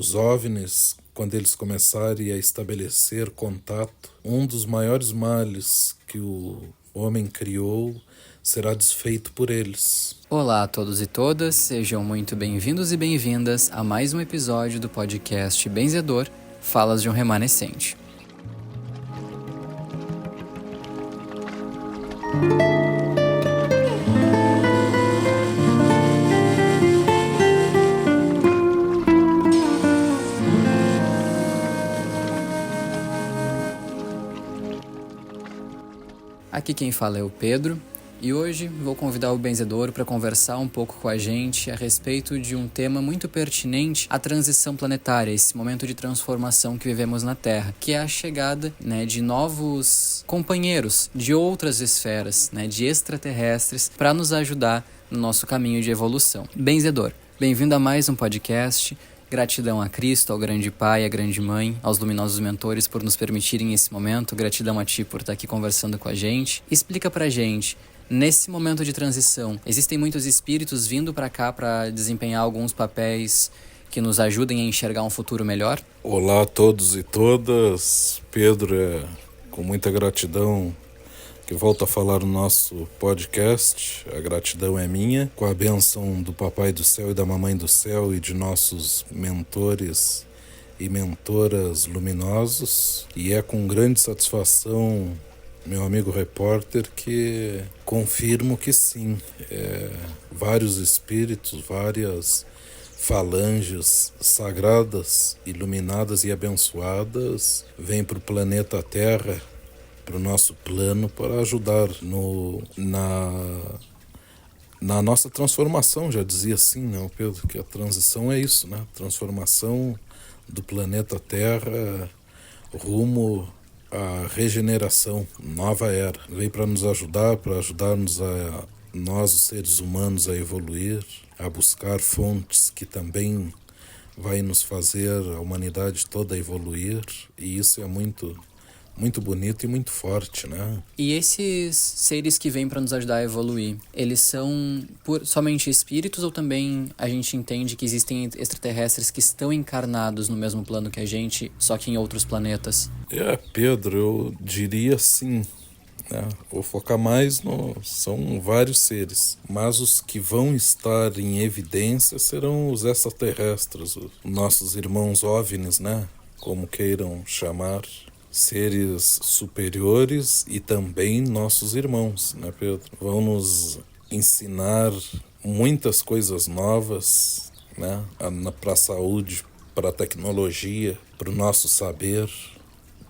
Os OVNIs, quando eles começarem a estabelecer contato, um dos maiores males que o homem criou será desfeito por eles. Olá a todos e todas, sejam muito bem-vindos e bem-vindas a mais um episódio do podcast Benzedor, Falas de um Remanescente. Aqui quem fala é o Pedro, e hoje vou convidar o Benzedor para conversar um pouco com a gente a respeito de um tema muito pertinente à transição planetária, esse momento de transformação que vivemos na Terra, que é a chegada de novos companheiros de outras esferas, de extraterrestres, para nos ajudar no nosso caminho de evolução. Benzedor, bem-vindo a mais um podcast. Gratidão a Cristo, ao grande Pai, à grande Mãe, aos luminosos mentores por nos permitirem esse momento. Gratidão a Ti por estar aqui conversando com a gente. Explica pra gente, nesse momento de transição, existem muitos espíritos vindo pra cá para desempenhar alguns papéis que nos ajudem a enxergar um futuro melhor? Olá a todos e todas. Pedro, com muita gratidão que volta a falar no nosso podcast. A gratidão é minha, com a bênção do Papai do Céu e da Mamãe do Céu e de nossos mentores e mentoras luminosos. E é com grande satisfação, meu amigo repórter, que confirmo que sim, vários espíritos, várias falanges sagradas, iluminadas e abençoadas vêm para o planeta Terra, para o nosso plano, para ajudar na nossa transformação. Já dizia assim, né, Pedro, que a transição é isso, né? Transformação do planeta Terra rumo à regeneração, nova era. Veio para nos ajudar, para ajudar-nos a nós, os seres humanos, a evoluir, a buscar fontes que também vai nos fazer a humanidade toda evoluir, e isso é muito bonito e muito forte, né? E esses seres que vêm para nos ajudar a evoluir, eles são somente espíritos ou também a gente entende que existem extraterrestres que estão encarnados no mesmo plano que a gente, só que em outros planetas? Pedro, eu diria sim, né? Vou focar mais são vários seres, mas os que vão estar em evidência serão os extraterrestres, os nossos irmãos OVNIs, né? Como queiram chamar. Seres superiores e também nossos irmãos, né, Pedro? Vão nos ensinar muitas coisas novas, né? Para a saúde, para a tecnologia, para o nosso saber,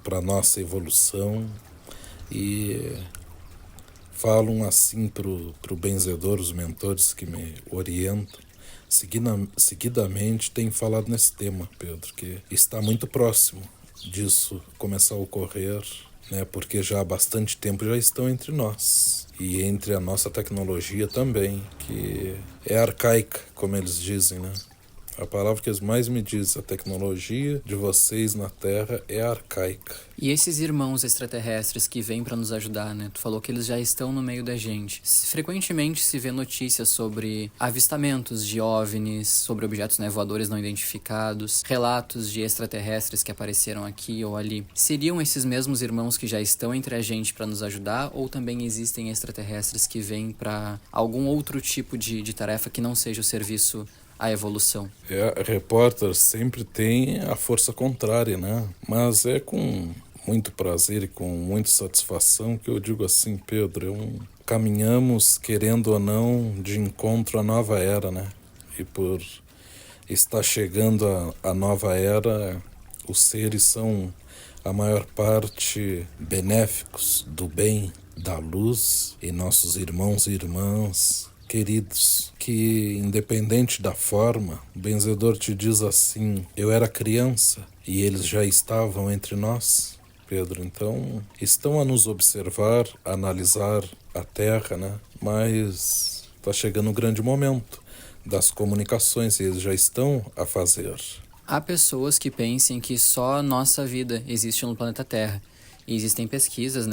para a nossa evolução. E falam assim para o benzedor, os mentores que me orientam. Seguidamente tem falado nesse tema, Pedro, que está muito próximo disso começar a ocorrer, né? Porque já há bastante tempo já estão entre nós e entre a nossa tecnologia também, que é arcaica, como eles dizem, né? A palavra que eles mais me dizem, a tecnologia de vocês na Terra é arcaica. E esses irmãos extraterrestres que vêm para nos ajudar, né? Tu falou que eles já estão no meio da gente. Frequentemente se vê notícias sobre avistamentos de OVNIs, sobre objetos voadores não identificados, relatos de extraterrestres que apareceram aqui ou ali. Seriam esses mesmos irmãos que já estão entre a gente para nos ajudar, ou também existem extraterrestres que vêm para algum outro tipo de tarefa que não seja o serviço à evolução? Repórter sempre tem a força contrária, né? Mas é com muito prazer e com muita satisfação que eu digo assim, Pedro, caminhamos, querendo ou não, de encontro à nova era, né? E por estar chegando a nova era, os seres são, a maior parte, benéficos, do bem, da luz, e nossos irmãos e irmãs queridos, que independente da forma, o benzedor te diz assim: eu era criança e eles já estavam entre nós, Pedro. Então, estão a nos observar, a analisar a Terra, né? Mas está chegando um grande momento das comunicações e eles já estão a fazer. Há pessoas que pensem que só a nossa vida existe no planeta Terra. E existem pesquisas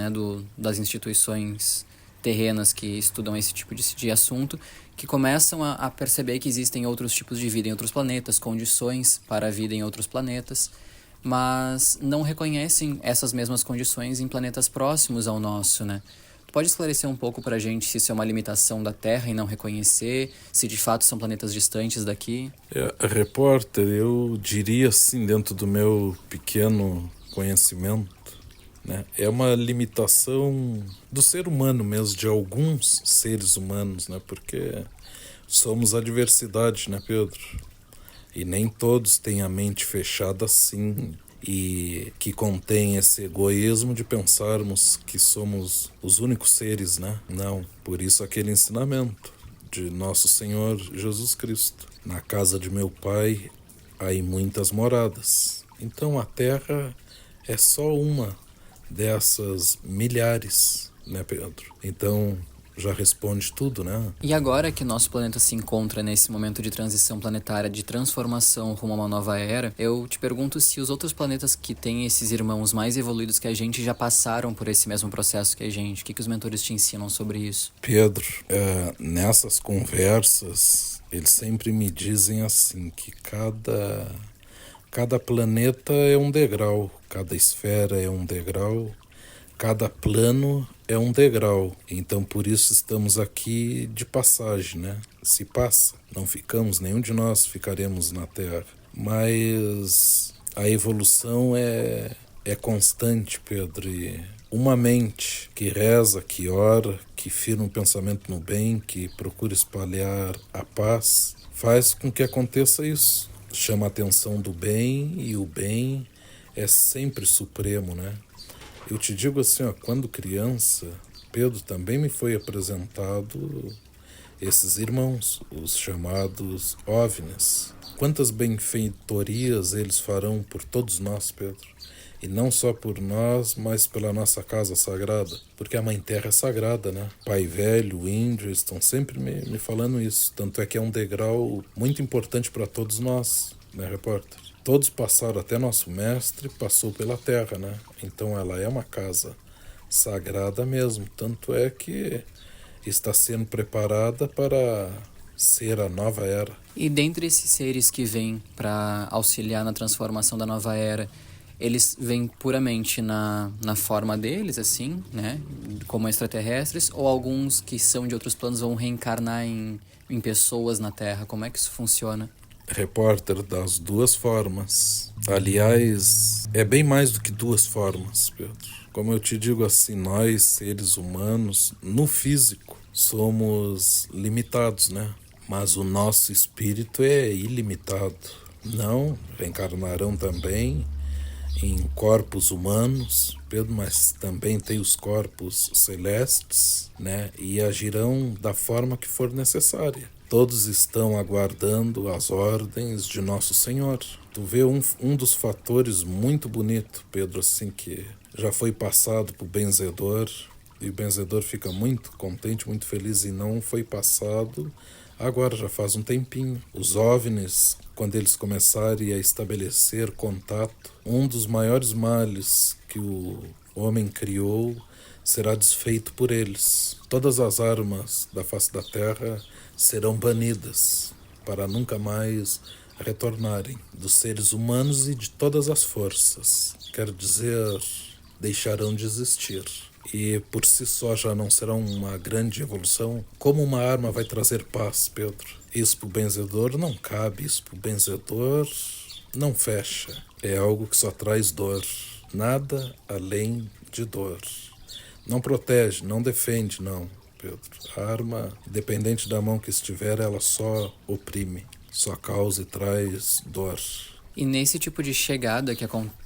das instituições terrenas que estudam esse tipo de assunto, que começam a perceber que existem outros tipos de vida em outros planetas, condições para a vida em outros planetas, mas não reconhecem essas mesmas condições em planetas próximos ao nosso, né? Tu pode esclarecer um pouco pra gente se isso é uma limitação da Terra em não reconhecer, se de fato são planetas distantes daqui? Repórter, eu diria assim, dentro do meu pequeno conhecimento, né, é uma limitação do ser humano mesmo, de alguns seres humanos, né, porque somos a diversidade, né, Pedro? E nem todos têm a mente fechada assim, e que contém esse egoísmo de pensarmos que somos os únicos seres, né? Não, por isso aquele ensinamento de nosso Senhor Jesus Cristo. Na casa de meu Pai há muitas moradas. Então a Terra é só uma dessas milhares, né, Pedro? Então já responde tudo, né? E agora que nosso planeta se encontra nesse momento de transição planetária, de transformação rumo a uma nova era, eu te pergunto se os outros planetas que têm esses irmãos mais evoluídos que a gente já passaram por esse mesmo processo que a gente. O que os mentores te ensinam sobre isso? Pedro, nessas conversas, eles sempre me dizem assim, que cada planeta é um degrau, cada esfera é um degrau, cada plano é um degrau. Então, por isso estamos aqui de passagem, né? Se passa, não ficamos, nenhum de nós ficaremos na Terra. Mas a evolução é constante, Pedro. E uma mente que reza, que ora, que firma um pensamento no bem, que procura espalhar a paz, faz com que aconteça isso. Chama a atenção do bem, e o bem é sempre supremo, né? Eu te digo assim, ó, quando criança, Pedro, também me foi apresentado esses irmãos, os chamados OVNIs. Quantas benfeitorias eles farão por todos nós, Pedro? E não só por nós, mas pela nossa casa sagrada. Porque a Mãe Terra é sagrada, né? Pai Velho, o Índio, eles estão sempre me falando isso. Tanto é que é um degrau muito importante para todos nós, né, repórter? Todos passaram, até nosso mestre passou pela Terra, né? Então ela é uma casa sagrada mesmo. Tanto é que está sendo preparada para ser a nova era. E dentre esses seres que vêm para auxiliar na transformação da nova era, eles vêm puramente na forma deles, assim, né? Como extraterrestres, ou alguns que são de outros planos vão reencarnar em pessoas na Terra? Como é que isso funciona? Repórter, das duas formas. Aliás, é bem mais do que duas formas, Pedro. Como eu te digo assim, nós, seres humanos, no físico, somos limitados, né? Mas o nosso espírito é ilimitado. Não, reencarnarão também em corpos humanos, Pedro, mas também tem os corpos celestes, né? E agirão da forma que for necessária. Todos estão aguardando as ordens de Nosso Senhor. Tu vê um dos fatores muito bonito, Pedro, assim, que já foi passado para o benzedor, e o benzedor fica muito contente, muito feliz, e não foi passado agora, já faz um tempinho. Os OVNIs, quando eles começarem a estabelecer contato, um dos maiores males que o homem criou será desfeito por eles. Todas as armas da face da terra serão banidas para nunca mais retornarem dos seres humanos e de todas as forças. Quer dizer, deixarão de existir. E por si só já não será uma grande evolução. Como uma arma vai trazer paz, Pedro? Isso para o benzedor não cabe, isso para o benzedor não fecha. É algo que só traz dor, nada além de dor. Não protege, não defende, não, Pedro. A arma, independente da mão que estiver, ela só oprime, só causa e traz dor. E nesse tipo de chegada que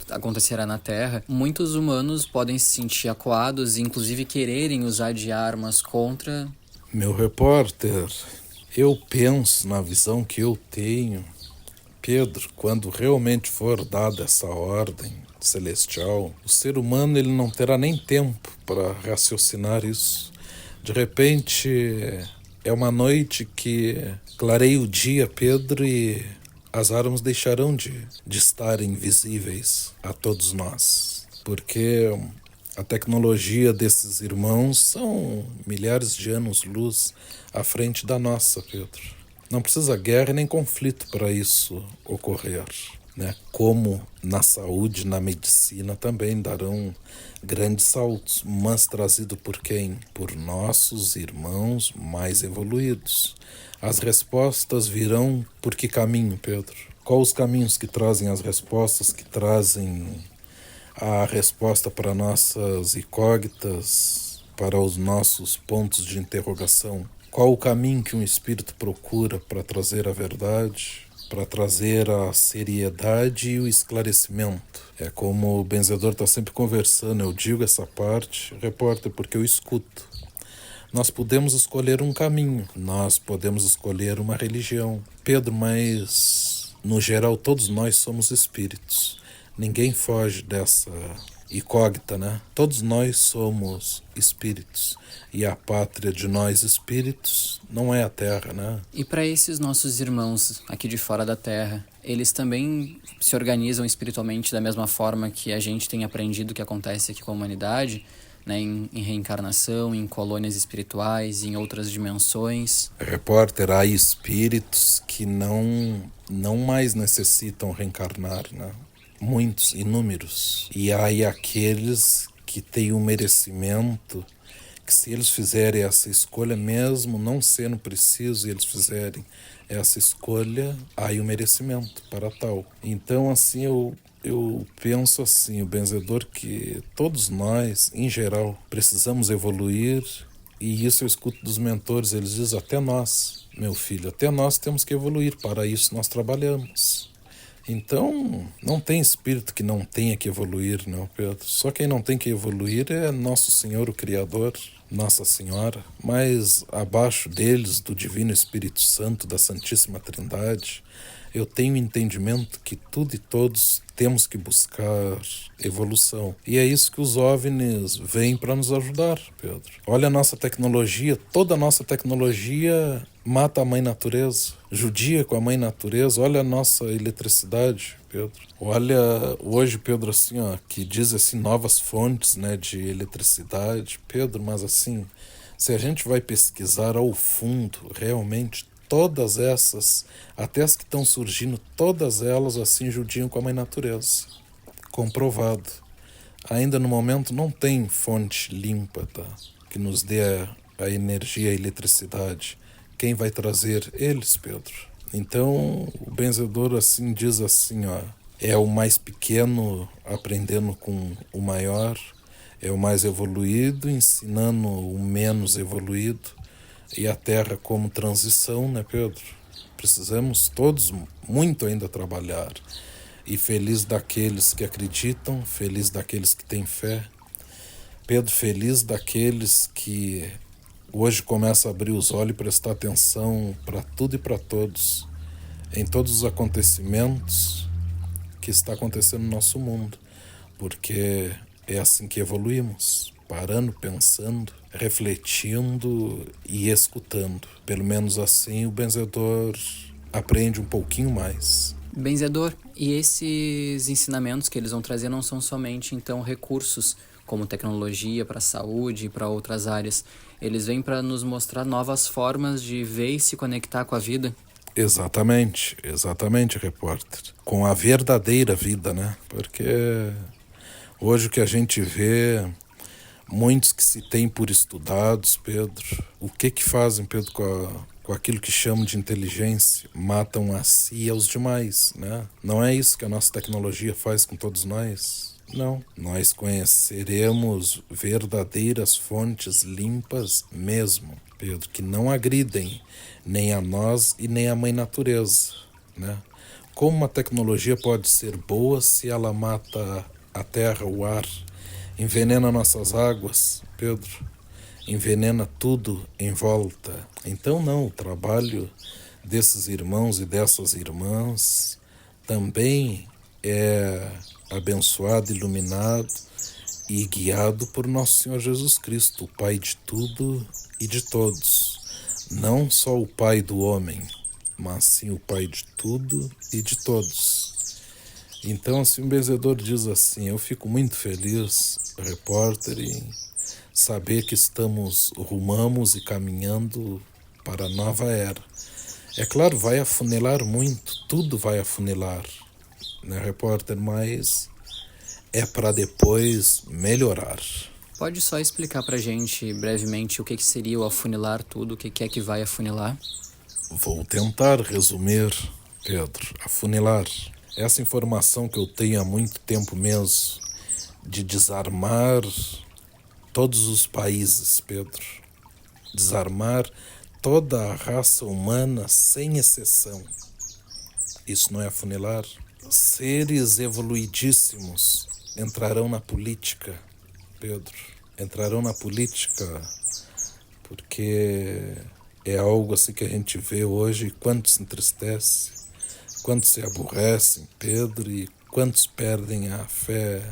acontecerá na Terra, muitos humanos podem se sentir acuados e inclusive quererem usar de armas contra... Meu repórter, eu penso na visão que eu tenho, Pedro, quando realmente for dada essa ordem celestial, o ser humano ele não terá nem tempo para raciocinar isso. De repente, é uma noite que clareia o dia, Pedro, e as armas deixarão de estar invisíveis a todos nós. Porque A tecnologia desses irmãos são milhares de anos-luz à frente da nossa, Pedro. Não precisa guerra e nem conflito para isso ocorrer, né? Como na saúde, na medicina também darão grandes saltos, mas trazido por quem? Por nossos irmãos mais evoluídos. As respostas virão por que caminho, Pedro? Quais os caminhos que trazem as respostas, que trazem a resposta para nossas incógnitas, para os nossos pontos de interrogação? Qual o caminho que um espírito procura para trazer a verdade, para trazer a seriedade e o esclarecimento? É como o benzedor está sempre conversando, eu digo essa parte, repórter, porque eu escuto. Nós podemos escolher um caminho, nós podemos escolher uma religião. Pedro, mas no geral todos nós somos espíritos. Ninguém foge dessa incógnita, né? Todos nós somos espíritos. E a pátria de nós espíritos não é a Terra, né? E para esses nossos irmãos aqui de fora da Terra, eles também se organizam espiritualmente da mesma forma que a gente tem aprendido que acontece aqui com a humanidade, né? Em reencarnação, em colônias espirituais, em outras dimensões. Repórter, há espíritos que não mais necessitam reencarnar, né? Muitos, inúmeros. E há aqueles que têm o merecimento, que se eles fizerem essa escolha, mesmo não sendo preciso, eles fizerem essa escolha, há o merecimento para tal. Então, assim, eu penso assim, o benzedor, que todos nós, em geral, precisamos evoluir, e isso eu escuto dos mentores, eles dizem, até nós, meu filho, até nós temos que evoluir, para isso nós trabalhamos. Então, não tem espírito que não tenha que evoluir, não, Pedro. Só quem não tem que evoluir é Nosso Senhor, o Criador, Nossa Senhora. Mas abaixo deles, do Divino Espírito Santo, da Santíssima Trindade, eu tenho entendimento que tudo e todos temos que buscar evolução. E é isso que os OVNIs vêm para nos ajudar, Pedro. Olha a nossa tecnologia, toda a nossa tecnologia mata a mãe natureza, judia com a mãe natureza. Olha a nossa eletricidade, Pedro. Olha hoje, Pedro, assim, ó, que diz assim, novas fontes, né, de eletricidade. Pedro, mas assim, se a gente vai pesquisar ao fundo, realmente, todas essas, até as que estão surgindo, todas elas assim judiam com a mãe natureza. Comprovado. Ainda no momento não tem fonte limpa, tá? Que nos dê a energia, a eletricidade. Quem vai trazer? Eles, Pedro. Então, o benzedor assim diz assim, ó, é o mais pequeno aprendendo com o maior, é o mais evoluído ensinando o menos evoluído, e a Terra como transição, né, Pedro? Precisamos todos muito ainda trabalhar. E feliz daqueles que acreditam, feliz daqueles que têm fé. Pedro, feliz daqueles que hoje começam a abrir os olhos e prestar atenção para tudo e para todos, em todos os acontecimentos que está acontecendo no nosso mundo, porque é assim que evoluímos, parando, pensando, refletindo e escutando. Pelo menos assim o benzedor aprende um pouquinho mais. Benzedor, e esses ensinamentos que eles vão trazer não são somente, então, recursos como tecnologia para a saúde e para outras áreas. Eles vêm para nos mostrar novas formas de ver e se conectar com a vida. Exatamente, repórter. Com a verdadeira vida, né? Porque hoje o que a gente vê, muitos que se têm por estudados, Pedro, o que fazem, Pedro, com aquilo que chamam de inteligência? Matam a si e aos demais, né? Não é isso que a nossa tecnologia faz com todos nós? Não. Nós conheceremos verdadeiras fontes limpas mesmo, Pedro, que não agridem nem a nós e nem a mãe natureza, né? Como uma tecnologia pode ser boa se ela mata a terra, o ar, envenena nossas águas, Pedro? Envenena tudo em volta. Então não, o trabalho desses irmãos e dessas irmãs também é abençoado, iluminado e guiado por Nosso Senhor Jesus Cristo, o Pai de tudo e de todos. Não só o Pai do homem, mas sim o Pai de tudo e de todos. Então, assim, o benzedor diz assim: eu fico muito feliz, repórter, em saber que rumamos e caminhando para a nova era. É claro, vai afunilar muito, tudo vai afunilar, né, repórter? Mas é para depois melhorar. Pode só explicar pra gente brevemente o que seria o afunilar tudo, o que é que vai afunilar? Vou tentar resumir, Pedro. Afunilar. Essa informação que eu tenho há muito tempo mesmo, de desarmar todos os países, Pedro. Desarmar toda a raça humana sem exceção. Isso não é afunilar? Seres evoluidíssimos entrarão na política, Pedro. Entrarão na política porque é algo assim que a gente vê hoje, quantos se entristece, quantos se aborrecem, Pedro, e quantos perdem a fé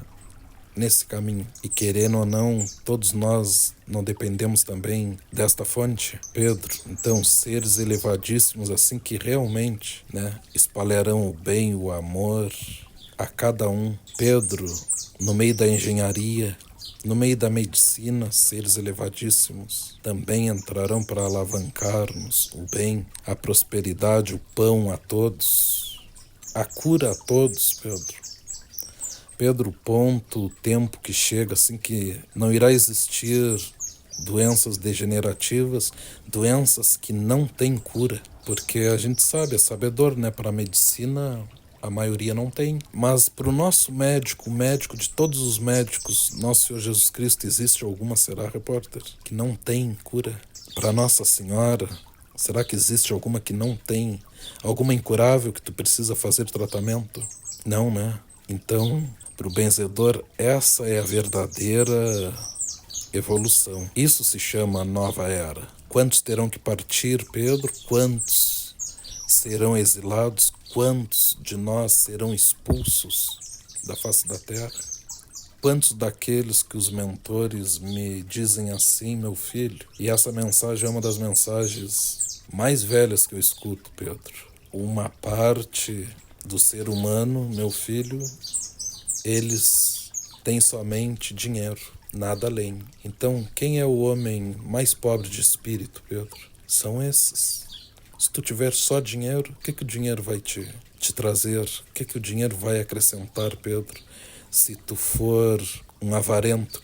nesse caminho. E querendo ou não, todos nós não dependemos também desta fonte, Pedro. Então, seres elevadíssimos assim que realmente, né, espalharão o bem, o amor a cada um. Pedro, no meio da engenharia, no meio da medicina, seres elevadíssimos também entrarão para alavancar-nos o bem, a prosperidade, o pão a todos, a cura a todos, Pedro. Pedro, ponto, o tempo que chega, assim que não irá existir doenças degenerativas, doenças que não têm cura, porque a gente sabe, é sabedor, né, para a medicina a maioria não tem, mas para o nosso médico, o médico de todos os médicos, nosso Senhor Jesus Cristo, existe alguma, será, repórter, que não tem cura? Para Nossa Senhora, será que existe alguma que não tem? Alguma incurável que tu precisa fazer tratamento? Não, né? Então, para o benzedor, essa é a verdadeira evolução. Isso se chama nova era. Quantos terão que partir, Pedro? Quantos serão exilados? Quantos de nós serão expulsos da face da terra? Quantos daqueles que os mentores me dizem assim, meu filho? E essa mensagem é uma das mensagens mais velhas que eu escuto, Pedro. Uma parte do ser humano, meu filho, eles têm somente dinheiro, nada além. Então, quem é o homem mais pobre de espírito, Pedro? São esses. Se tu tiver só dinheiro, o que o dinheiro vai te trazer? O que o dinheiro vai acrescentar, Pedro? Se tu for um avarento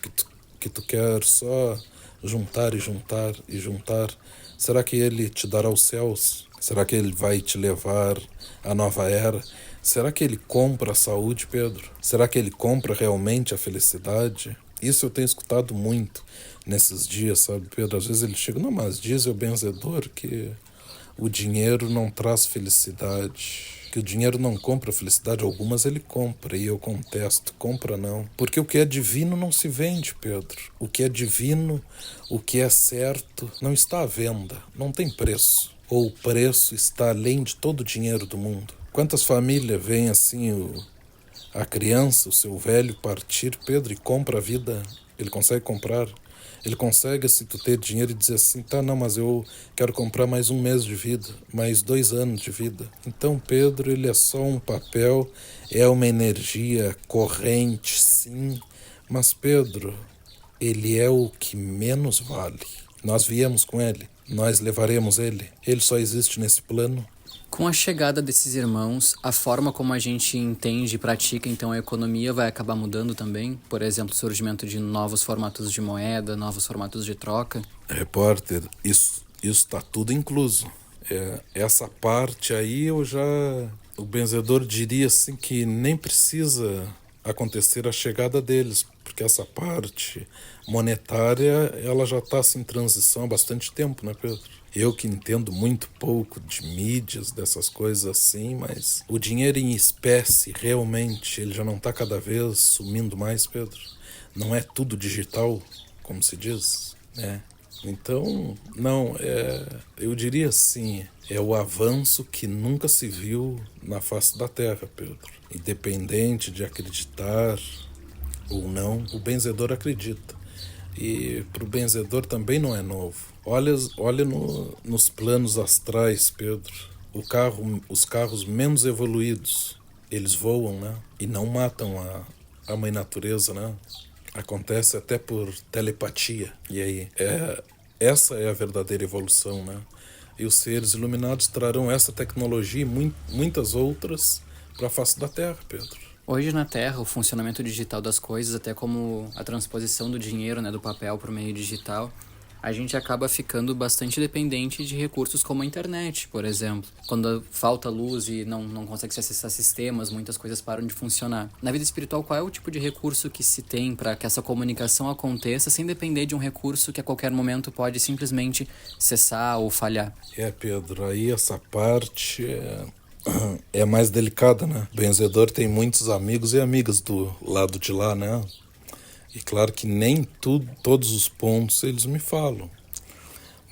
que tu quer só juntar e juntar e juntar, será que ele te dará os céus? Será que ele vai te levar à nova era? Será que ele compra a saúde, Pedro? Será que ele compra realmente a felicidade? Isso eu tenho escutado muito nesses dias, sabe, Pedro? Às vezes ele chega, não, mas diz o benzedor que o dinheiro não traz felicidade, que o dinheiro não compra felicidade. Algumas ele compra, e eu contesto, compra não. Porque o que é divino não se vende, Pedro. O que é divino, o que é certo, não está à venda, não tem preço. Ou o preço está além de todo o dinheiro do mundo. Quantas famílias veem assim a criança, o seu velho partir, Pedro, e compra a vida? Ele consegue comprar? Ele consegue, se tu ter dinheiro, e dizer assim, tá, não, mas eu quero comprar mais um mês de vida, mais 2 anos de vida. Então, Pedro, ele é só um papel, é uma energia corrente, sim, mas, Pedro, ele é o que menos vale. Nós viemos com ele, nós levaremos ele. Ele só existe nesse plano. Com a chegada desses irmãos, a forma como a gente entende e pratica então a economia vai acabar mudando também? Por exemplo, o surgimento de novos formatos de moeda, novos formatos de troca? Repórter, isso está tudo incluso. Essa parte aí o benzedor diria assim que nem precisa acontecer a chegada deles, porque essa parte monetária ela já está assim, em transição há bastante tempo, né, Pedro? Eu que entendo muito pouco de mídias, dessas coisas assim, mas o dinheiro em espécie, realmente, ele já não está cada vez sumindo mais, Pedro? Não é tudo digital, como se diz, né? Então, não, eu diria assim, é o avanço que nunca se viu na face da Terra, Pedro. Independente de acreditar ou não, o benzedor acredita. E para o benzedor também não é novo. Olha nos planos astrais, Pedro. Os carros menos evoluídos, eles voam, né? E não matam a mãe natureza, né? Acontece até por telepatia. E aí, essa é a verdadeira evolução, né? E os seres iluminados trarão essa tecnologia e muitas outras para a face da Terra, Pedro. Hoje na Terra, o funcionamento digital das coisas, até como a transposição do dinheiro, né, do papel para o meio digital, a gente acaba ficando bastante dependente de recursos como a internet, por exemplo. Quando falta luz e não consegue se acessar sistemas, muitas coisas param de funcionar. Na vida espiritual, qual é o tipo de recurso que se tem para que essa comunicação aconteça sem depender de um recurso que a qualquer momento pode simplesmente cessar ou falhar? Pedro, aí essa parte é mais delicada, né? O benzedor tem muitos amigos e amigas do lado de lá, né? E claro que nem todos os pontos eles me falam,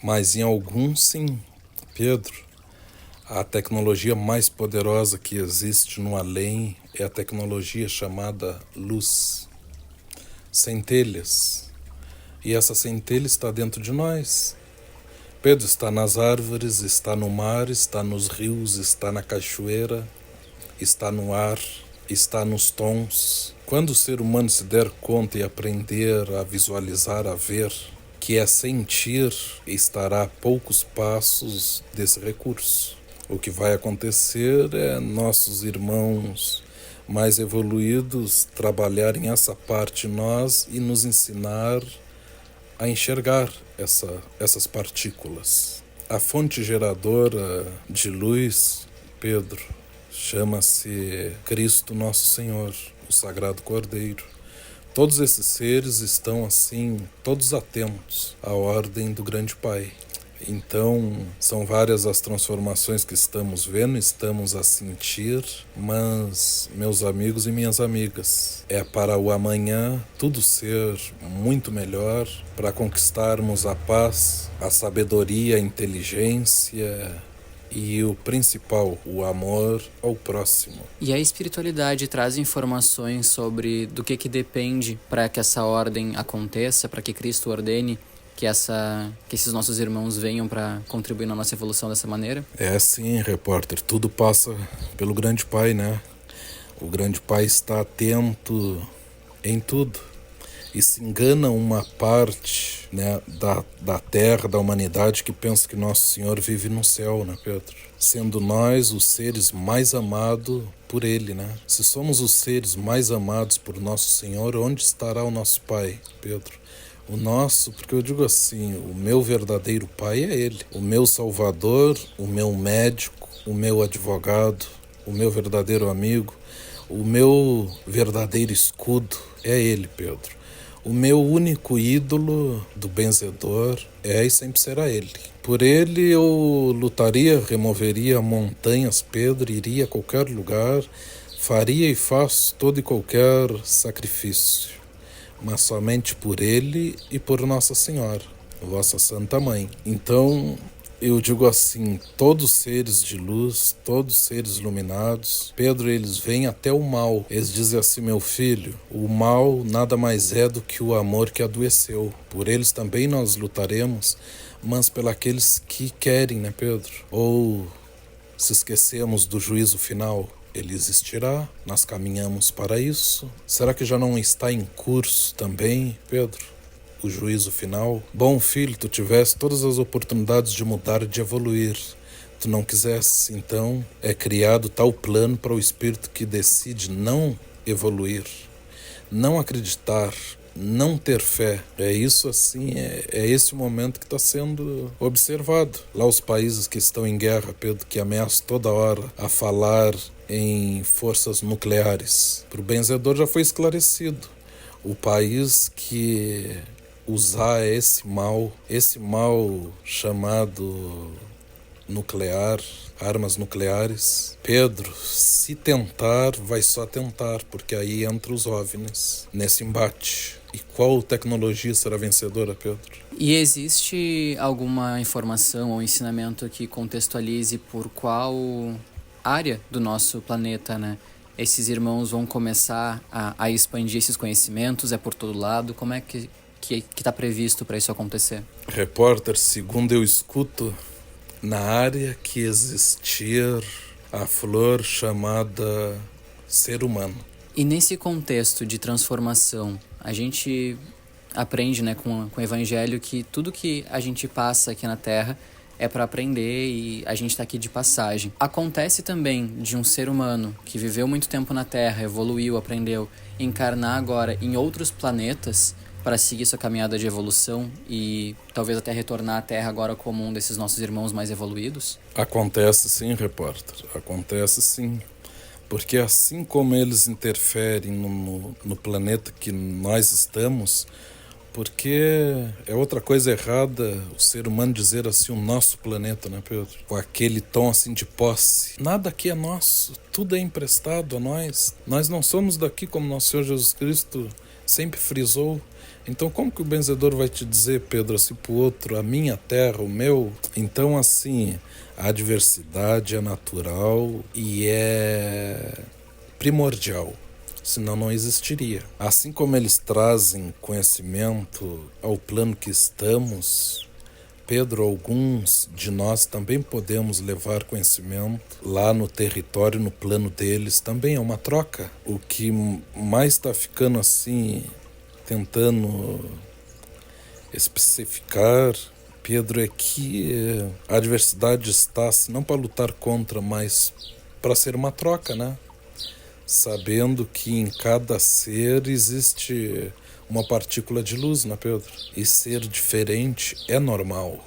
mas em alguns sim. Pedro, a tecnologia mais poderosa que existe no além é a tecnologia chamada luz, centelhas. E essa centelha está dentro de nós. Pedro, está nas árvores, está no mar, está nos rios, está na cachoeira, está no ar, está nos tons. Quando o ser humano se der conta e aprender a visualizar, a ver, que é sentir, estará a poucos passos desse recurso. O que vai acontecer é nossos irmãos mais evoluídos trabalharem essa parte em nós e nos ensinar a enxergar essas partículas. A fonte geradora de luz, Pedro, chama-se Cristo Nosso Senhor, o Sagrado Cordeiro. Todos esses seres estão assim, todos atentos à ordem do Grande Pai. Então, são várias as transformações que estamos vendo, estamos a sentir, mas, meus amigos e minhas amigas, é para o amanhã tudo ser muito melhor, para conquistarmos a paz, a sabedoria, a inteligência e o principal, o amor ao próximo. E a espiritualidade traz informações sobre do que depende para que essa ordem aconteça, para que Cristo ordene que esses nossos irmãos venham para contribuir na nossa evolução dessa maneira? É sim, repórter, tudo passa pelo Grande Pai, né? O Grande Pai está atento em tudo. E se engana uma parte, né, da terra, da humanidade, que pensa que Nosso Senhor vive no céu, né, Pedro? Sendo nós os seres mais amados por Ele, né? Se somos os seres mais amados por Nosso Senhor, onde estará o nosso Pai, Pedro? O nosso, porque eu digo assim, o meu verdadeiro Pai é Ele. O meu Salvador, o meu médico, o meu advogado, o meu verdadeiro amigo, o meu verdadeiro escudo é Ele, Pedro. O meu único ídolo do benzedor é e sempre será Ele. Por Ele eu lutaria, removeria montanhas, Pedro, iria a qualquer lugar, faria e faço todo e qualquer sacrifício. Mas somente por Ele e por Nossa Senhora, vossa Santa Mãe. Então, eu digo assim, todos seres de luz, todos seres iluminados, Pedro, eles vêm até o mal. Eles dizem assim, meu filho, o mal nada mais é do que o amor que adoeceu. Por eles também nós lutaremos, mas pelos que querem, né, Pedro? Ou se esquecemos do juízo final, ele existirá, nós caminhamos para isso. Será que já não está em curso também, Pedro, o juízo final? Bom, filho, tu tivesse todas as oportunidades de mudar e de evoluir. Tu não quisesse, então é criado tal plano para o espírito que decide não evoluir, não acreditar, não ter fé. É isso assim, é esse o momento que está sendo observado. Lá os países que estão em guerra, Pedro, que ameaçam toda hora a falar em forças nucleares. Para o benzedor já foi esclarecido. O país que usar esse mal chamado nuclear, armas nucleares, Pedro, se tentar, vai só tentar, porque aí entra os OVNIs nesse embate. E qual tecnologia será vencedora, Pedro? E existe alguma informação ou ensinamento que contextualize por qual área do nosso planeta, né, esses irmãos vão começar a expandir esses conhecimentos? É por todo lado? Como é que está previsto para isso acontecer? Repórter, segundo eu escuto, na área que existir a flor chamada ser humano. E nesse contexto de transformação, a gente aprende, né, com o Evangelho que tudo que a gente passa aqui na Terra é para aprender e a gente está aqui de passagem. Acontece também de um ser humano que viveu muito tempo na Terra, evoluiu, aprendeu, encarnar agora em outros planetas para seguir sua caminhada de evolução e talvez até retornar à Terra agora como um desses nossos irmãos mais evoluídos? Acontece sim, repórter, acontece sim. Porque assim como eles interferem no planeta que nós estamos, porque é outra coisa errada o ser humano dizer assim o nosso planeta, né, Pedro? Com aquele tom assim de posse. Nada aqui é nosso, tudo é emprestado a nós. Nós não somos daqui, como nosso Senhor Jesus Cristo sempre frisou. Então como que o benzedor vai te dizer, Pedro, assim pro outro, a minha terra, o meu? Então assim, a diversidade é natural e é primordial. Senão não existiria. Assim como eles trazem conhecimento ao plano que estamos, Pedro, alguns de nós também podemos levar conhecimento lá no território, no plano deles, também é uma troca. O que mais está ficando assim, tentando especificar, Pedro, é que a diversidade está, se não para lutar contra, mas para ser uma troca, né? Sabendo que em cada ser existe uma partícula de luz, né, Pedro? E ser diferente é normal.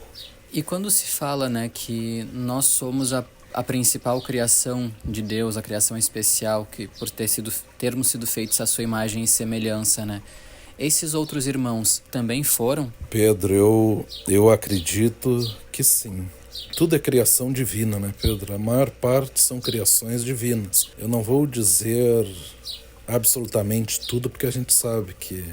E quando se fala, né, que nós somos a principal criação de Deus, a criação especial, que por termos sido feitos à sua imagem e semelhança, né? Esses outros irmãos também foram? Pedro, eu acredito que sim. Tudo é criação divina, né, Pedro? A maior parte são criações divinas. Eu não vou dizer absolutamente tudo, porque a gente sabe que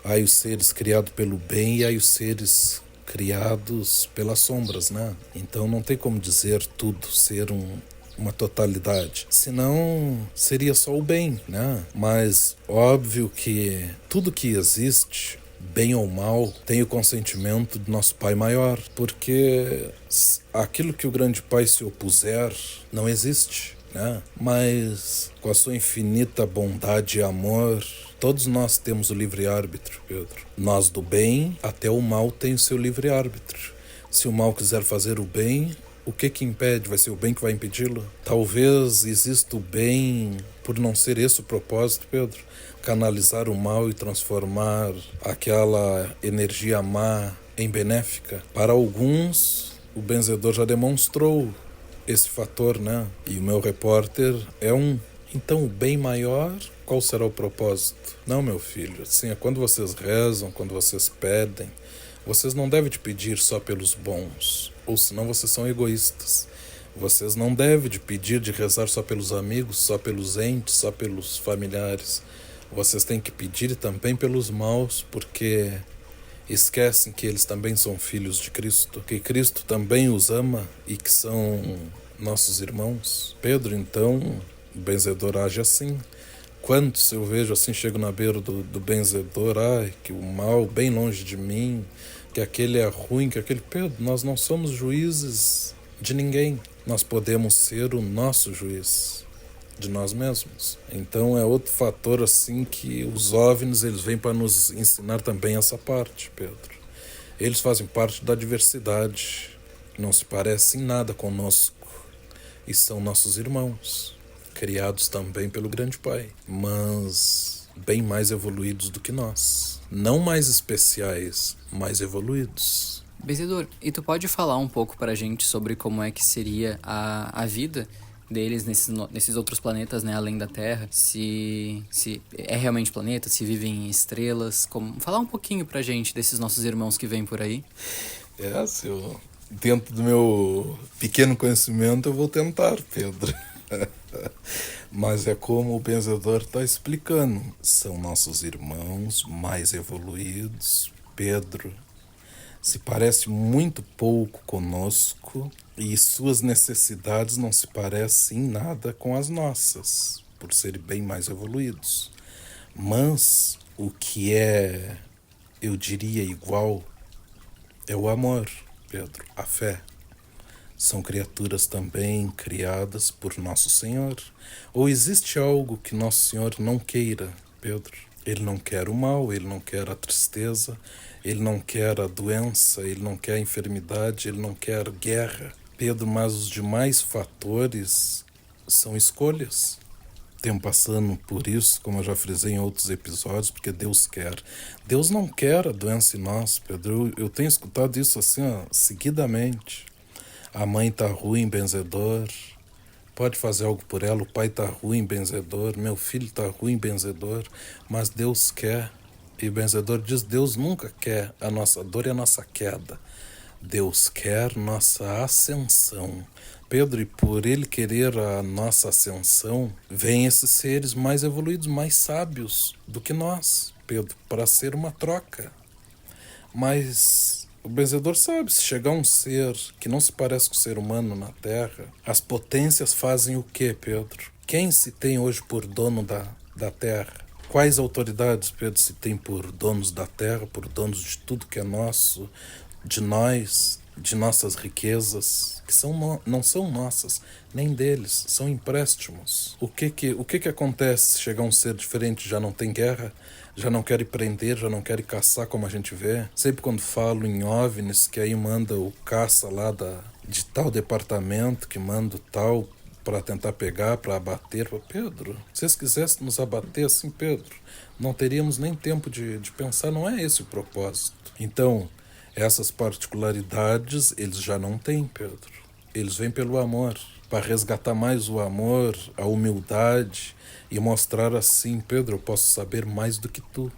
há os seres criados pelo bem e há os seres criados pelas sombras, né? Então não tem como dizer tudo, ser uma totalidade. Senão seria só o bem, né? Mas óbvio que tudo que existe, bem ou mal, tem o consentimento do nosso Pai maior, porque aquilo que o grande Pai se opuser não existe, né? Mas com a sua infinita bondade e amor, todos nós temos o livre-arbítrio, Pedro. Nós do bem até o mal tem o seu livre-arbítrio. Se o mal quiser fazer o bem, o que impede? Vai ser o bem que vai impedi-lo? Talvez exista o bem por não ser esse o propósito, Pedro. Canalizar o mal e transformar aquela energia má em benéfica. Para alguns, o benzedor já demonstrou esse fator, né? E o meu repórter é um. Então, o bem maior, qual será o propósito? Não, meu filho, assim, é quando vocês rezam, quando vocês pedem, vocês não devem te pedir só pelos bons, ou senão vocês são egoístas. Vocês não devem de pedir de rezar só pelos amigos, só pelos entes, só pelos familiares. Vocês têm que pedir também pelos maus, porque esquecem que eles também são filhos de Cristo, que Cristo também os ama e que são nossos irmãos. Pedro, então, o benzedor age assim. Quantos eu vejo assim, chego na beira do benzedor, ai, que o mal bem longe de mim, que aquele é ruim, que aquele... Pedro, nós não somos juízes de ninguém. Nós podemos ser o nosso juiz de nós mesmos. Então é outro fator assim que os OVNIs, eles vêm para nos ensinar também essa parte, Pedro. Eles fazem parte da diversidade, não se parecem em nada conosco e são nossos irmãos, criados também pelo grande Pai, mas bem mais evoluídos do que nós. Não mais especiais, mais evoluídos. Benzedor, e tu pode falar um pouco pra gente sobre como é que seria a vida deles nesses outros planetas, né, além da Terra? Se é realmente planeta, se vivem em estrelas, falar um pouquinho pra gente desses nossos irmãos que vêm por aí. Dentro do meu pequeno conhecimento eu vou tentar, Pedro. Mas é como o benzedor está explicando. São nossos irmãos mais evoluídos. Pedro se parece muito pouco conosco e suas necessidades não se parecem em nada com as nossas, por serem bem mais evoluídos. Mas o que é, eu diria, igual é o amor, Pedro, a fé. são criaturas também criadas por Nosso Senhor? Ou existe algo que Nosso Senhor não queira, Pedro? Ele não quer o mal, ele não quer a tristeza, ele não quer a doença, ele não quer a enfermidade, ele não quer guerra. Pedro, mas os demais fatores são escolhas. Temos passando por isso, como eu já frisei em outros episódios, porque Deus quer. Deus não quer a doença em nós, Pedro. Eu tenho escutado isso assim, seguidamente. A mãe está ruim, benzedor. Pode fazer algo por ela. O pai está ruim, benzedor. Meu filho está ruim, benzedor. Mas Deus quer. E o benzedor diz, Deus nunca quer a nossa dor e a nossa queda. Deus quer nossa ascensão. Pedro, e por ele querer a nossa ascensão, vêm esses seres mais evoluídos, mais sábios do que nós, Pedro, para ser uma troca. Mas o benzedor sabe, se chegar um ser que não se parece com o ser humano na Terra, as potências fazem o quê, Pedro? Quem se tem hoje por dono da Terra? Quais autoridades, Pedro, se tem por donos da Terra, por donos de tudo que é nosso, de nós, de nossas riquezas, que não são nossas, nem deles, são empréstimos. O que acontece se chegar um ser diferente, já não tem guerra, já não quer ir prender, já não quer ir caçar como a gente vê? Sempre quando falo em OVNIs, que aí manda o caça lá de tal departamento, que manda o tal para tentar pegar, para abater. Pedro, se vocês quisessem nos abater assim, Pedro, não teríamos nem tempo de pensar, não é esse o propósito. Então, essas particularidades eles já não têm, Pedro. Eles vêm pelo amor, para resgatar mais o amor, a humildade e mostrar assim, Pedro, eu posso saber mais do que tu,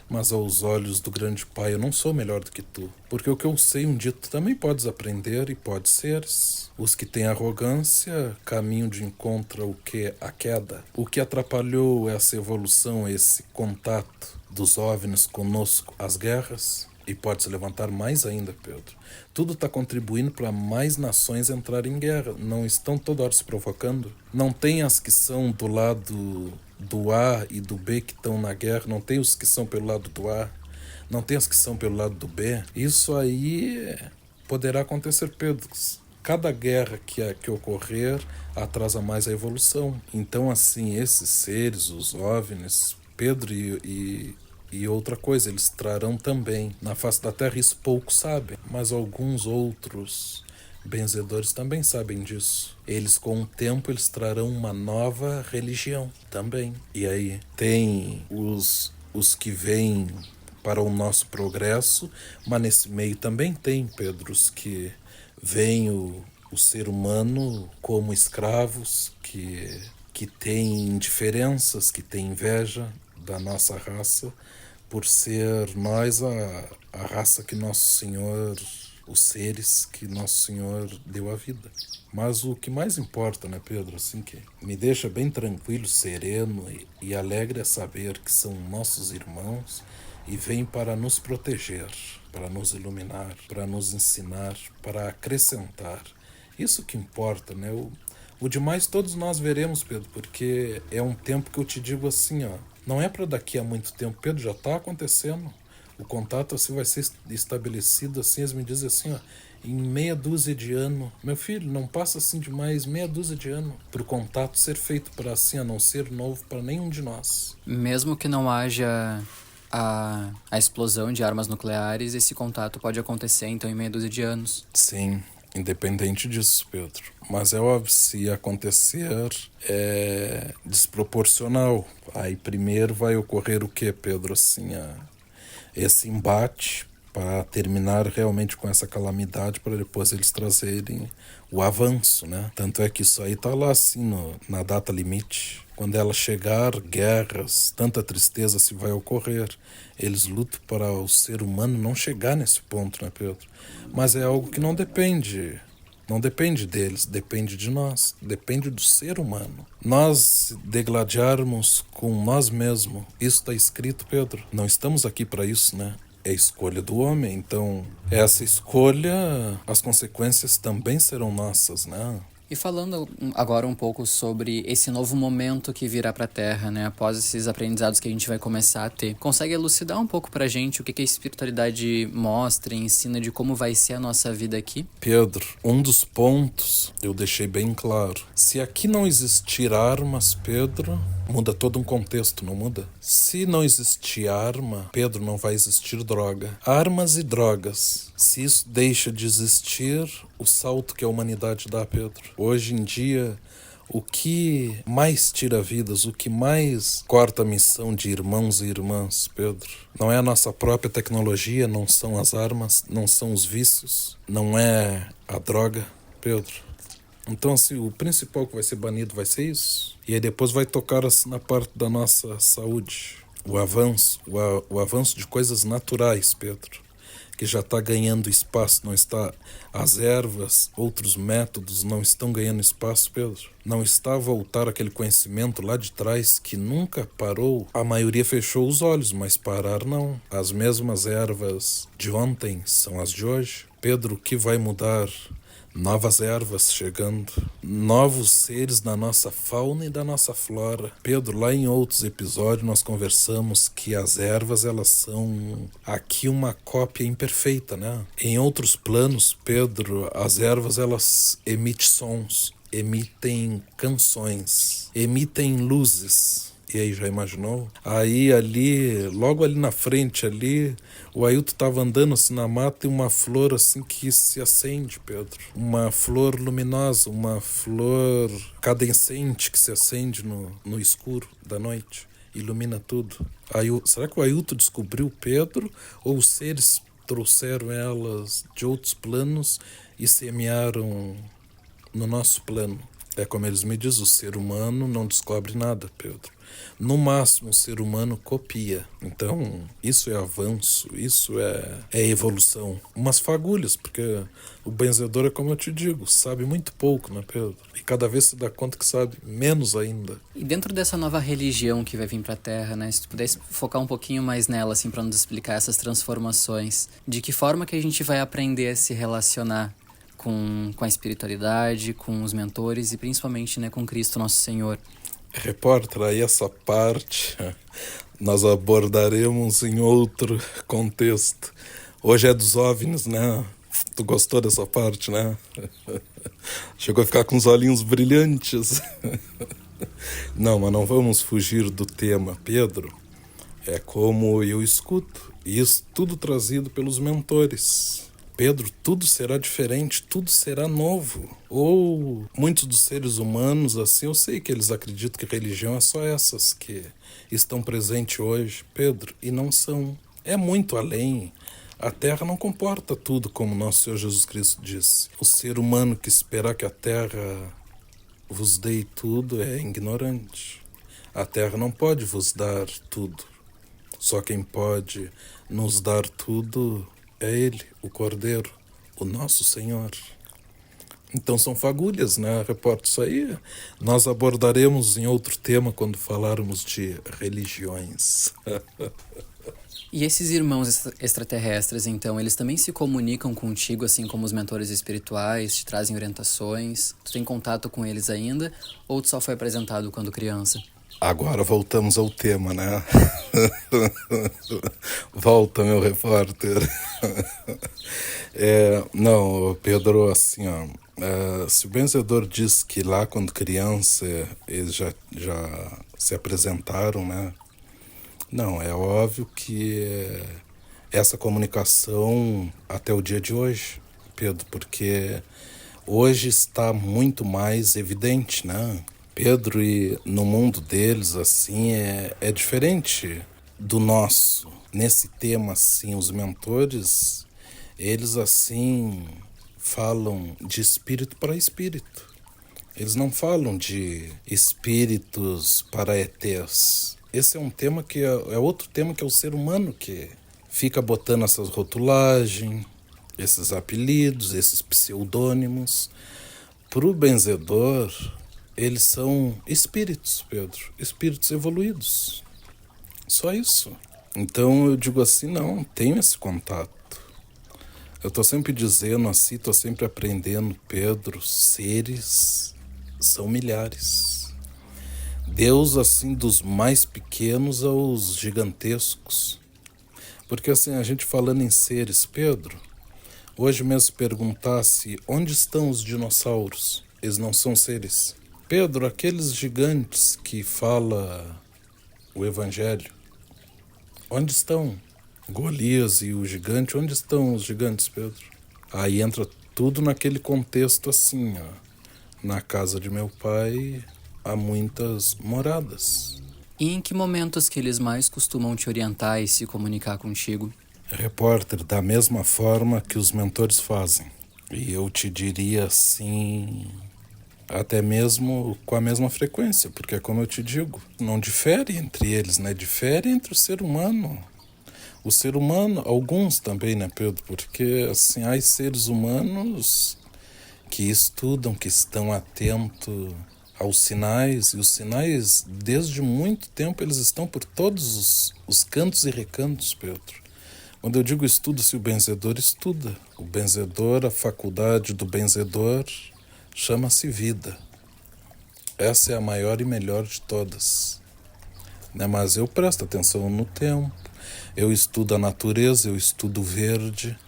mas aos olhos do grande Pai eu não sou melhor do que tu, porque o que eu sei um dia tu também podes aprender e pode seres. Os que têm arrogância caminham de encontro ao que? A queda. O que atrapalhou essa evolução, esse contato dos OVNIs conosco, as guerras? E pode se levantar mais ainda, Pedro. Tudo está contribuindo para mais nações entrarem em guerra. Não estão toda hora se provocando? Não tem as que são do lado do A e do B que estão na guerra? Não tem os que são pelo lado do A? Não tem as que são pelo lado do B? Isso aí poderá acontecer, Pedro. Cada guerra que ocorrer atrasa mais a evolução. Então, assim, esses seres, os OVNIs, Pedro e outra coisa, eles trarão também na face da terra, isso poucos sabem, mas alguns outros benzedores também sabem disso. Eles, com o tempo, eles trarão uma nova religião também. E aí tem os que vêm para o nosso progresso, mas nesse meio também tem, Pedro, os que veem o ser humano como escravos, que tem diferenças, que tem inveja da nossa raça, por ser nós a raça que Nosso Senhor, os seres que Nosso Senhor deu a vida. Mas o que mais importa, né, Pedro, assim, que me deixa bem tranquilo, sereno e alegre é saber que são nossos irmãos e vêm para nos proteger, para nos iluminar, para nos ensinar, para acrescentar. Isso que importa, né? O demais todos nós veremos, Pedro, porque é um tempo que eu te digo assim, não é para daqui a muito tempo, Pedro, já está acontecendo. O contato assim vai ser estabelecido assim, eles me dizem assim, em meia dúzia de anos. Meu filho, não passa assim de mais meia dúzia de anos para o contato ser feito para assim, a não ser novo para nenhum de nós. Mesmo que não haja a explosão de armas nucleares, esse contato pode acontecer então em meia dúzia de anos. Sim, independente disso, Pedro. Mas é óbvio, se acontecer, é desproporcional. Aí primeiro vai ocorrer o que, Pedro? Assim, esse embate para terminar realmente com essa calamidade, para depois eles trazerem o avanço, né? Tanto é que isso aí tá lá assim na data limite. Quando ela chegar, guerras, tanta tristeza se vai ocorrer. Eles lutam para o ser humano não chegar nesse ponto, né, Pedro? Mas é algo que não depende deles, depende de nós, depende do ser humano. Nós degladiarmos com nós mesmos, isso está escrito, Pedro. Não estamos aqui para isso, né? É escolha do homem, então essa escolha, as consequências também serão nossas, né? E falando agora um pouco sobre esse novo momento que virá para a Terra, né, após esses aprendizados que a gente vai começar a ter, consegue elucidar um pouco para a gente o que a espiritualidade mostra e ensina de como vai ser a nossa vida aqui? Pedro, um dos pontos eu deixei bem claro. Se aqui não existir armas, Pedro, muda todo um contexto, não muda? Se não existir arma, Pedro, não vai existir droga. Armas e drogas. Se isso deixa de existir, o salto que a humanidade dá, Pedro. Hoje em dia, o que mais tira vidas, o que mais corta a missão de irmãos e irmãs, Pedro, não é a nossa própria tecnologia, não são as armas, não são os vícios, não é a droga, Pedro. Então, assim, o principal que vai ser banido vai ser isso. E aí depois vai tocar assim, na parte da nossa saúde. O avanço de coisas naturais, Pedro, que já está ganhando espaço, não está... As ervas, outros métodos não estão ganhando espaço, Pedro. Não está a voltar aquele conhecimento lá de trás que nunca parou. A maioria fechou os olhos, mas parar não. As mesmas ervas de ontem são as de hoje. Pedro, o que vai mudar? Novas ervas chegando, novos seres na nossa fauna e da nossa flora. Pedro, lá em outros episódios nós conversamos que as ervas, elas são aqui uma cópia imperfeita, né? Em outros planos, Pedro, as ervas, elas emitem sons, emitem canções, emitem luzes. E aí, já imaginou? Aí ali, logo ali na frente ali, o Ailton estava andando assim na mata e uma flor assim que se acende, Pedro. Uma flor luminosa, uma flor cadenscente que se acende no escuro da noite. Ilumina tudo. Aí, será que o Ailton descobriu Pedro ou os seres trouxeram elas de outros planos e semearam no nosso plano? É como eles me dizem, o ser humano não descobre nada, Pedro. No máximo, o ser humano copia. Então, isso é avanço, isso é evolução. Umas fagulhas, porque o benzedor é como eu te digo, sabe muito pouco, né, Pedro? E cada vez se dá conta que sabe menos ainda. E dentro dessa nova religião que vai vir para a Terra, né, se tu pudesse focar um pouquinho mais nela, assim, para nos explicar essas transformações, de que forma que a gente vai aprender a se relacionar com a espiritualidade, com os mentores e principalmente, né, com Cristo Nosso Senhor. Repórter, aí essa parte nós abordaremos em outro contexto. Hoje é dos OVNIs, né? Tu gostou dessa parte, né? Chegou a ficar com os olhinhos brilhantes. Não, mas não vamos fugir do tema, Pedro. É como eu escuto, e isso tudo trazido pelos mentores. Pedro, tudo será diferente, tudo será novo. Ou muitos dos seres humanos, assim, eu sei que eles acreditam que religião é só essas que estão presentes hoje, Pedro, e não são. É muito além. A Terra não comporta tudo como nosso Senhor Jesus Cristo disse. O ser humano que esperar que a Terra vos dê tudo é ignorante. A Terra não pode vos dar tudo. Só quem pode nos dar tudo é Ele, o Cordeiro, o nosso Senhor. Então são fagulhas, né? Repórter, isso aí nós abordaremos em outro tema quando falarmos de religiões. E esses irmãos extraterrestres, então, eles também se comunicam contigo, assim como os mentores espirituais, te trazem orientações? Tu tem contato com eles ainda? Ou tu só foi apresentado quando criança? Agora voltamos ao tema, né? Volta, meu repórter. Não, Pedro, assim, ó, se o benzedor diz que lá quando criança eles já se apresentaram, né? Não, é óbvio que essa comunicação até o dia de hoje, Pedro, porque hoje está muito mais evidente, né? Pedro, e no mundo deles, assim, é diferente do nosso. Nesse tema, assim, os mentores, eles, assim, falam de espírito para espírito. Eles não falam de espíritos para ETs. Esse é um tema que é outro tema que é o ser humano que fica botando essas rotulagens, esses apelidos, esses pseudônimos. Para o benzedor, eles são espíritos, Pedro, espíritos evoluídos. Só isso. Então eu digo assim, não tenho esse contato. Eu estou sempre dizendo assim, estou sempre aprendendo, Pedro, seres são milhares. Deus, assim, dos mais pequenos aos gigantescos. Porque assim, a gente falando em seres, Pedro, hoje mesmo se perguntasse onde estão os dinossauros, eles não são seres. Pedro, aqueles gigantes que fala o Evangelho, onde estão? Golias e o gigante, onde estão os gigantes, Pedro? Aí entra tudo naquele contexto assim, ó. Na casa de meu pai há muitas moradas. E em que momentos que eles mais costumam te orientar e se comunicar contigo? Repórter, da mesma forma que os mentores fazem. E eu te diria assim, até mesmo com a mesma frequência, porque como eu te digo, não difere entre eles, né? Difere entre o ser humano. O ser humano, alguns também, né, Pedro? Porque, assim, há seres humanos que estudam, que estão atentos aos sinais, e os sinais, desde muito tempo, eles estão por todos os cantos e recantos, Pedro. Quando eu digo estudo, se o benzedor estuda. O benzedor, a faculdade do benzedor, chama-se vida. Essa é a maior e melhor de todas. Né? Mas eu presto atenção no tempo, eu estudo a natureza, eu estudo o verde,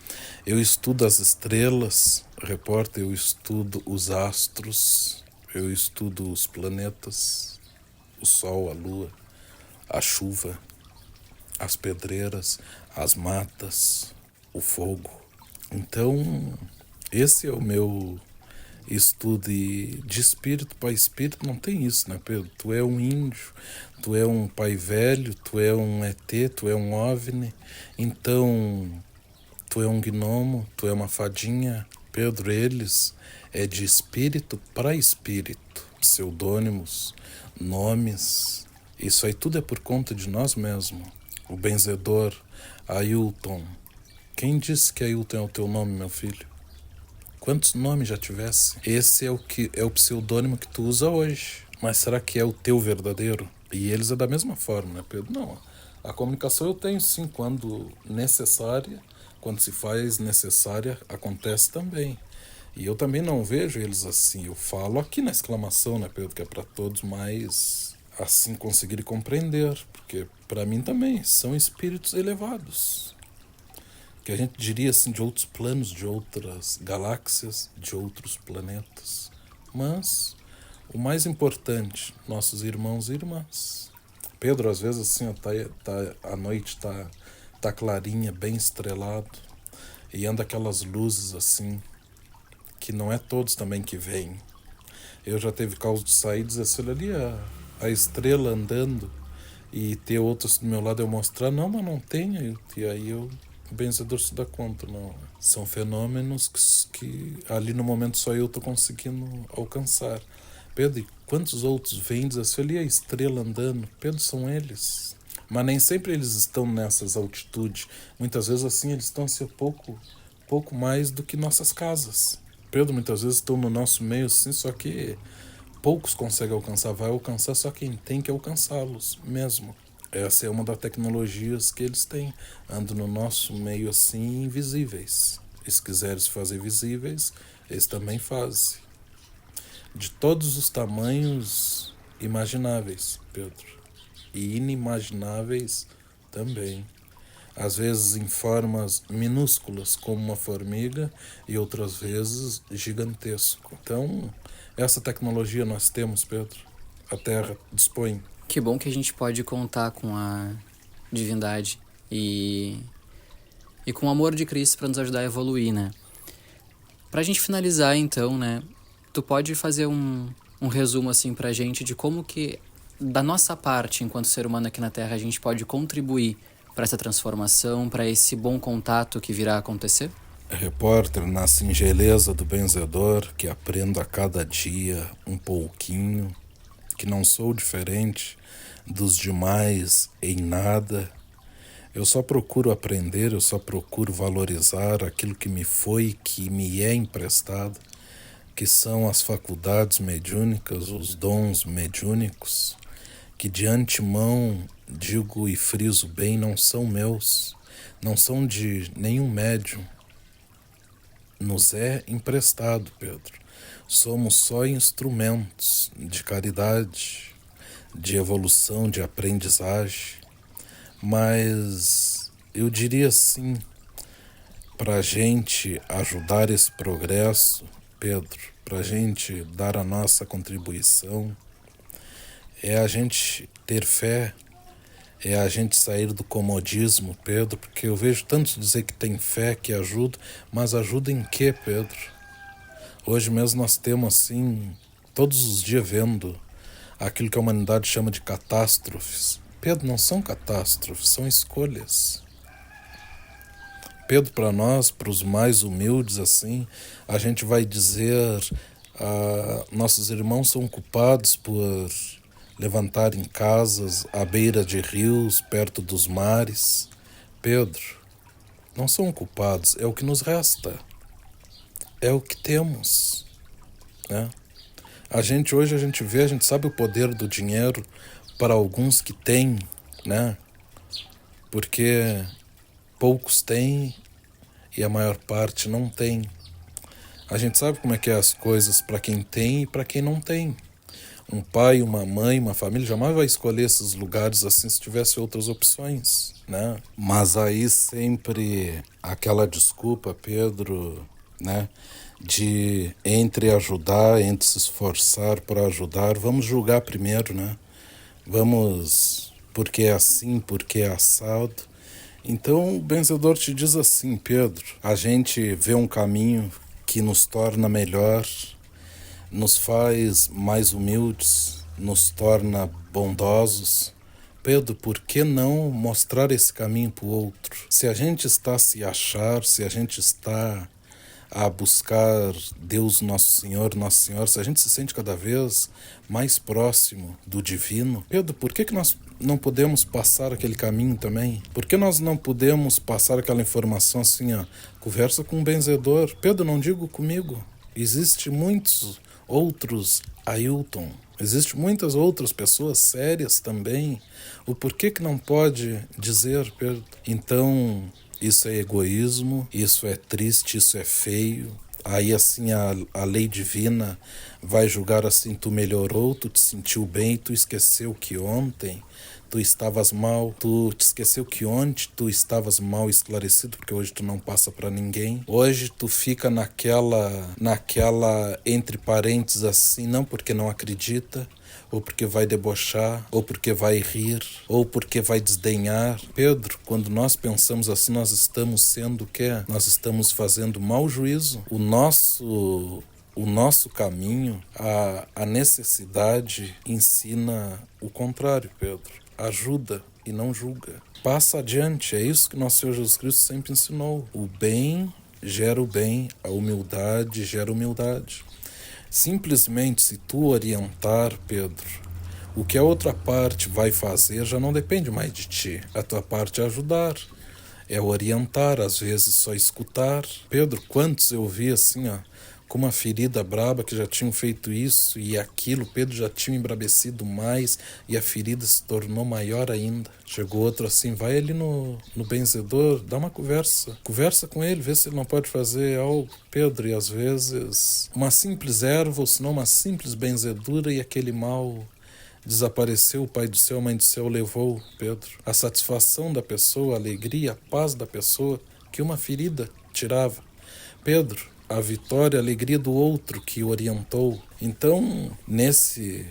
eu estudo as estrelas, repórter, eu estudo os astros, eu estudo os planetas, o sol, a lua, a chuva, as pedreiras, as matas, o fogo. Então, esse é o meu estudo, e de espírito para espírito não tem isso, né, Pedro? Tu é um índio, tu é um pai velho, tu é um ET, tu é um OVNI, então tu é um gnomo, tu é uma fadinha. Pedro, eles é de espírito para espírito, pseudônimos, nomes, isso aí tudo é por conta de nós mesmos. O benzedor, Ailton. Quem disse que Ailton é o teu nome, meu filho? Quantos nomes já tivesse? Esse é o pseudônimo que tu usa hoje. Mas será que é o teu verdadeiro? E eles é da mesma forma, né, Pedro? Não. A comunicação eu tenho sim, quando necessária, quando se faz necessária, acontece também. E eu também não vejo eles assim. Eu falo aqui na exclamação, né, Pedro? Que é para todos mais assim conseguirem compreender. Porque para mim também são espíritos elevados, que a gente diria assim, de outros planos, de outras galáxias, de outros planetas. Mas o mais importante, nossos irmãos e irmãs. Pedro, às vezes assim, a noite tá clarinha, bem estrelado, e anda aquelas luzes assim, que não é todos também que veem. Eu já teve causa de sair e dizer assim, olha ali a estrela andando, e ter outros do meu lado eu mostrar, não, mas não tem, e aí o benzedor se dá conta, não. São fenômenos que ali no momento só eu estou conseguindo alcançar. Pedro, e quantos outros vêm dizer assim, ali a estrela andando? Pedro, são eles. Mas nem sempre eles estão nessas altitudes. Muitas vezes assim eles estão assim pouco mais do que nossas casas. Pedro, muitas vezes estão no nosso meio assim, só que poucos conseguem alcançar. Vai alcançar só quem tem que alcançá-los mesmo. Essa é uma das tecnologias que eles têm. Andam no nosso meio assim, invisíveis. E se quiserem se fazer visíveis, eles também fazem. De todos os tamanhos imagináveis, Pedro. E inimagináveis também. Às vezes em formas minúsculas, como uma formiga, e outras vezes gigantesco. Então, essa tecnologia nós temos, Pedro. A Terra dispõe. Que bom que a gente pode contar com a divindade e com o amor de Cristo para nos ajudar a evoluir, né? Pra gente finalizar, então, né? Tu pode fazer um resumo, assim, pra gente de como que, da nossa parte, enquanto ser humano aqui na Terra, a gente pode contribuir para essa transformação, para esse bom contato que virá a acontecer? Repórter, na singeleza do benzedor, que aprendo a cada dia um pouquinho, que não sou diferente dos demais em nada. Eu só procuro aprender, eu só procuro valorizar aquilo que me foi, que me é emprestado, que são as faculdades mediúnicas, os dons mediúnicos, que de antemão digo e friso bem, não são meus, não são de nenhum médium, nos é emprestado, Pedro. Somos só instrumentos de caridade, de evolução, de aprendizagem. Mas eu diria assim, para a gente ajudar esse progresso, Pedro, para a gente dar a nossa contribuição, é a gente ter fé, é a gente sair do comodismo, Pedro, porque eu vejo tantos dizer que tem fé, que ajuda, mas ajuda em quê, Pedro? Hoje mesmo nós temos assim, todos os dias vendo aquilo que a humanidade chama de catástrofes. Pedro, não são catástrofes, são escolhas. Pedro, para nós, para os mais humildes, assim, a gente vai dizer, nossos irmãos são culpados por levantarem casas à beira de rios, perto dos mares. Pedro, não são culpados, é o que nos resta, é o que temos, né? Hoje a gente sabe o poder do dinheiro para alguns que têm, né? Porque poucos têm e a maior parte não tem. A gente sabe como é que é as coisas para quem tem e para quem não tem. Um pai, uma mãe, uma família jamais vai escolher esses lugares assim se tivesse outras opções, né? Mas aí sempre aquela desculpa, Pedro, né? De entre ajudar, entre se esforçar para ajudar, vamos julgar primeiro, né? Vamos, porque é assim, porque é assado. Então o benzedor te diz assim, Pedro, a gente vê um caminho que nos torna melhor, nos faz mais humildes, nos torna bondosos. Pedro, por que não mostrar esse caminho para o outro? Se a gente está a se achar, se a gente está a buscar Deus Nosso Senhor, Nossa Senhora, se a gente se sente cada vez mais próximo do divino, Pedro, por que nós não podemos passar aquele caminho também? Por que nós não podemos passar aquela informação assim, conversa com um benzedor? Pedro, não digo comigo, existe muitos outros Ailton, existem muitas outras pessoas sérias também. O porquê que não pode dizer, Pedro? Então, isso é egoísmo, isso é triste, isso é feio. Aí assim a lei divina vai julgar assim, tu melhorou, tu te sentiu bem, tu esqueceu que ontem tu estavas mal, tu te esqueceu que ontem tu estavas mal esclarecido, porque hoje tu não passa para ninguém. Hoje tu fica naquela entre parênteses assim, não porque não acredita, ou porque vai debochar, ou porque vai rir, ou porque vai desdenhar. Pedro, quando nós pensamos assim, nós estamos sendo o quê? Nós estamos fazendo mau juízo. O nosso caminho, a necessidade ensina o contrário, Pedro. Ajuda e não julga. Passa adiante, é isso que nosso Senhor Jesus Cristo sempre ensinou. O bem gera o bem, a humildade gera humildade. Simplesmente se tu orientar, Pedro, o que a outra parte vai fazer já não depende mais de ti. A tua parte é ajudar, é orientar, às vezes só escutar. Pedro, quantos eu vi assim, com uma ferida braba que já tinham feito isso e aquilo, Pedro já tinha embrabecido mais e a ferida se tornou maior ainda. Chegou outro assim, vai ali no benzedor, dá uma conversa com ele, vê se ele não pode fazer algo. Pedro, e às vezes uma simples erva ou senão uma simples benzedura e aquele mal desapareceu. O Pai do Céu, a Mãe do Céu levou, Pedro. A satisfação da pessoa, a alegria, a paz da pessoa que uma ferida tirava. Pedro, a vitória, a alegria do outro que o orientou. Então, nesse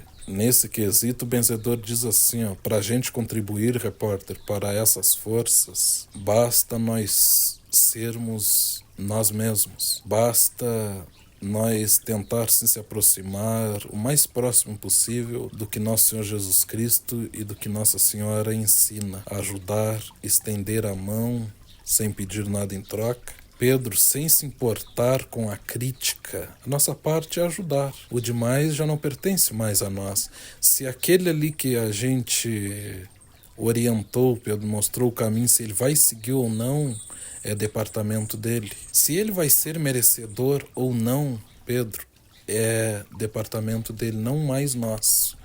quesito, o benzedor diz assim, para a gente contribuir, repórter, para essas forças, basta nós sermos nós mesmos. Basta nós tentar se aproximar o mais próximo possível do que nosso Senhor Jesus Cristo e do que Nossa Senhora ensina. Ajudar, estender a mão sem pedir nada em troca. Pedro, sem se importar com a crítica, a nossa parte é ajudar. O demais já não pertence mais a nós. Se aquele ali que a gente orientou, Pedro mostrou o caminho, se ele vai seguir ou não, é departamento dele. Se ele vai ser merecedor ou não, Pedro, é departamento dele, não mais nosso.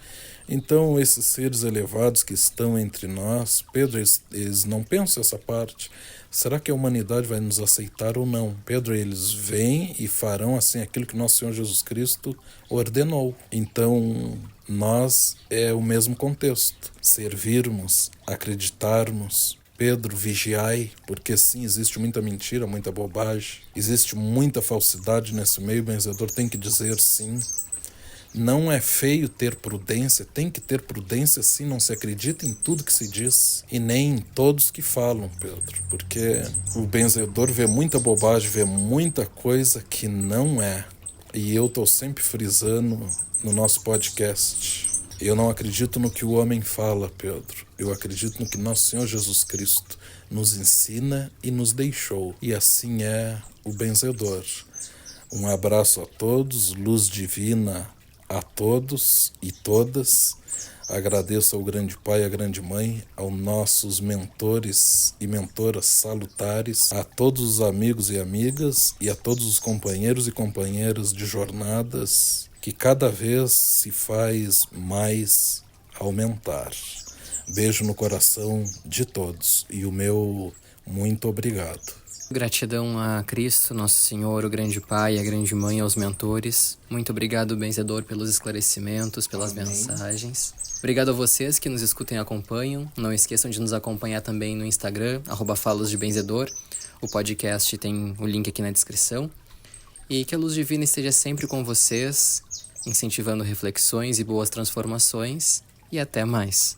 Então, esses seres elevados que estão entre nós, Pedro, eles não pensam essa parte. Será que a humanidade vai nos aceitar ou não? Pedro, eles vêm e farão assim aquilo que nosso Senhor Jesus Cristo ordenou. Então, nós é o mesmo contexto. Servirmos, acreditarmos. Pedro, vigiai, porque sim, existe muita mentira, muita bobagem, existe muita falsidade nesse meio, o benzedor tem que dizer sim. Não é feio ter prudência, tem que ter prudência sim, não se acredita em tudo que se diz e nem em todos que falam, Pedro, porque o benzedor vê muita bobagem, vê muita coisa que não é. E eu estou sempre frisando no nosso podcast. Eu não acredito no que o homem fala, Pedro. Eu acredito no que nosso Senhor Jesus Cristo nos ensina e nos deixou. E assim é o benzedor. Um abraço a todos, luz divina a todos e todas. Agradeço ao grande pai e à grande mãe, aos nossos mentores e mentoras salutares, a todos os amigos e amigas e a todos os companheiros e companheiras de jornadas que cada vez se faz mais aumentar. Beijo no coração de todos e o meu muito obrigado. Gratidão a Cristo, Nosso Senhor, o grande Pai, a grande Mãe, aos mentores. Muito obrigado, benzedor, pelos esclarecimentos, pelas mensagens. Obrigado a vocês que nos escutam e acompanham. Não esqueçam de nos acompanhar também no Instagram, @falosdebenzedor. O podcast tem o link aqui na descrição. E que a luz divina esteja sempre com vocês, incentivando reflexões e boas transformações. E até mais.